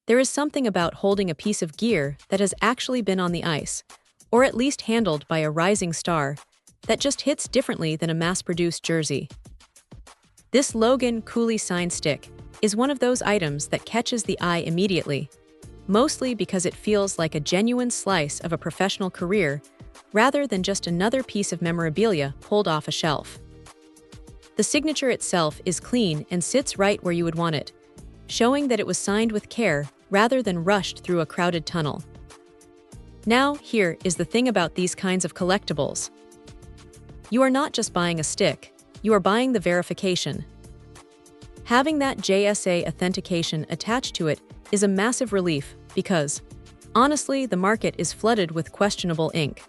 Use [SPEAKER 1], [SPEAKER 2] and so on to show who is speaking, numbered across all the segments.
[SPEAKER 1] There is something about holding a piece of gear that has actually been on the ice, or at least handled by a rising star, that just hits differently than a mass-produced jersey. This Logan Cooley sign stick is one of those items that catches the eye immediately, mostly because it feels like a genuine slice of a professional career rather than just another piece of memorabilia pulled off a shelf. The signature itself is clean and sits right where you would want it, showing that it was signed with care rather than rushed through a crowded tunnel. Now, here is the thing about these kinds of collectibles. You are not just buying a stick, you are buying the verification. Having that JSA authentication attached to it is a massive relief because, honestly, the market is flooded with questionable ink.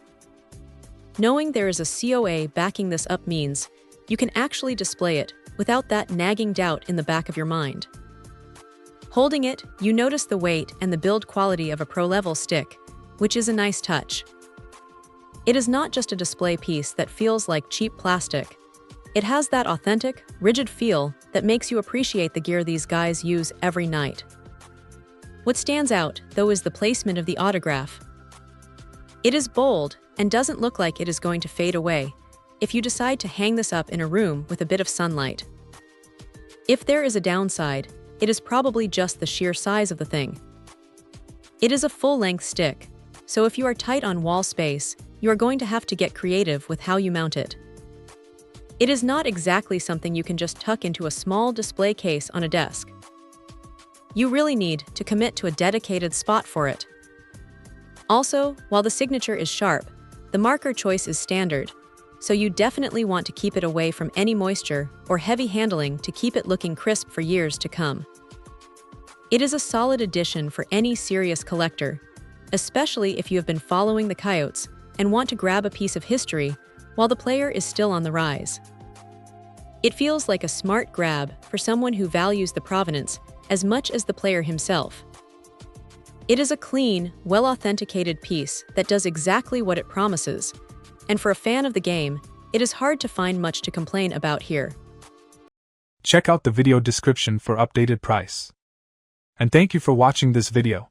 [SPEAKER 1] Knowing there is a COA backing this up means you can actually display it without that nagging doubt in the back of your mind. Holding it, you notice the weight and the build quality of a pro-level stick, which is a nice touch. It is not just a display piece that feels like cheap plastic. It has that authentic, rigid feel that makes you appreciate the gear these guys use every night. What stands out, though, is the placement of the autograph. It is bold and doesn't look like it is going to fade away if you decide to hang this up in a room with a bit of sunlight. If there is a downside, it is probably just the sheer size of the thing. It is a full-length stick, so if you are tight on wall space, you are going to have to get creative with how you mount it. It is not exactly something you can just tuck into a small display case on a desk. You really need to commit to a dedicated spot for it. Also, while the signature is sharp, the marker choice is standard, so you definitely want to keep it away from any moisture or heavy handling to keep it looking crisp for years to come. It is a solid addition for any serious collector, especially if you have been following the Coyotes and want to grab a piece of history while the player is still on the rise. It feels like a smart grab for someone who values the provenance as much as the player himself. It is a clean, well-authenticated piece that does exactly what it promises, and for a fan of the game, it is hard to find much to complain about here.
[SPEAKER 2] Check out the video description for updated price. And thank you for watching this video.